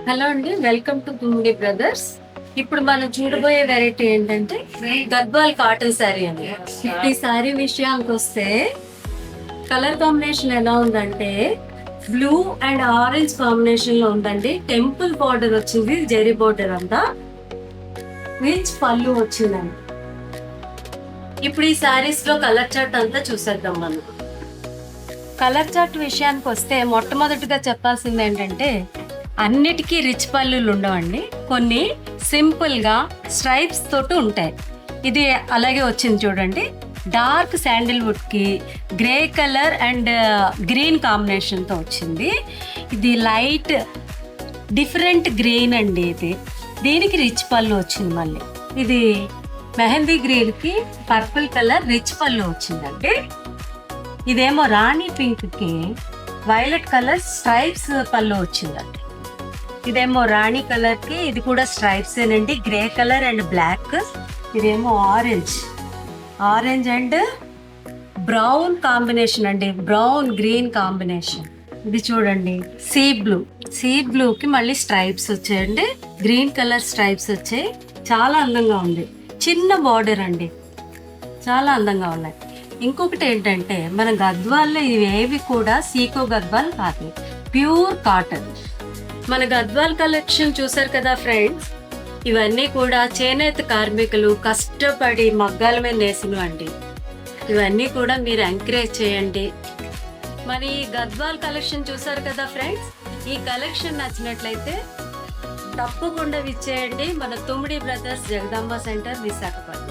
Hello అండి, welcome to తుమ్మిడి brothers. ఇప్పుడు మనం చూడబోయే వెరైటీ ఏంటంటే గద్వాల్ కాటన్ శారీ అండి. ఈ శారీ విషయానికి వస్తే కలర్ కాంబినేషన్ ఎలా ఉందంటే బ్లూ అండ్ ఆరెంజ్ కాంబినేషన్ లో ఉందండి. టెంపుల్ బార్డర్ వచ్చింది, జెరీ బార్డర్ అంతా రిచ్ పళ్ళు వచ్చిందండి. ఇప్పుడు ఈ శారీస్ లో కలర్ చార్ట్ అంతా చూసేద్దాం మనం. కలర్ చార్ట్ విషయానికి వస్తే మొట్టమొదటిగా చెప్పాల్సింది ఏంటంటే అన్నిటికీ రిచ్ పళ్ళులు ఉండవండి. కొన్ని సింపుల్గా స్ట్రైప్స్ తోటి ఉంటాయి. ఇది అలాగే వచ్చింది చూడండి. డార్క్ శాండిల్వుడ్కి గ్రే కలర్ అండ్ గ్రీన్ కాంబినేషన్తో వచ్చింది. ఇది లైట్ డిఫరెంట్ గ్రీన్ అండి. దీనికి రిచ్ పళ్ళు వచ్చింది. మళ్ళీ ఇది మెహందీ గ్రీన్కి పర్పుల్ కలర్ రిచ్ పళ్ళు వచ్చిందండి. ఇదేమో రాణి పింక్కి వైలెట్ కలర్ స్ట్రైప్స్ పళ్ళు వచ్చిందండి. ఇదేమో రాణి కలర్ కి ఇది కూడా స్ట్రైప్స్ ఏనండి, గ్రే కలర్ అండ్ బ్లాక్. ఇదేమో ఆరెంజ్ అండ్ బ్రౌన్ కాంబినేషన్ అండి, బ్రౌన్ గ్రీన్ కాంబినేషన్. ఇది చూడండి సీ బ్లూకి మళ్ళీ స్ట్రైప్స్ వచ్చాయండి, గ్రీన్ కలర్ స్ట్రైప్స్ వచ్చాయి. చాలా అందంగా ఉంది. చిన్న బార్డర్ అండి, చాలా అందంగా ఉన్నాయి. ఇంకొకటి ఏంటంటే మన గద్వాల్లో ఇవేవి కూడా సీకో గద్వాల్ కాదు, ప్యూర్ కాటన్. మన గద్వాల్ కలెక్షన్ చూసారు కదా ఫ్రెండ్స్. ఇవన్నీ కూడా చేనేత కార్మికులు కష్టపడి మగ్గాల మీద నేసినవి అండి. ఇవన్నీ కూడా మీరు ఎంకరేజ్ చేయండి. మరి ఈ గద్వాల్ కలెక్షన్ చూసారు కదా ఫ్రెండ్స్. ఈ కలెక్షన్ నచ్చినట్లయితే తప్పకుండా విచ్చేయండి మన తుమ్మిడి బ్రదర్స్ జగదాంబ సెంటర్, విశాఖపట్నం.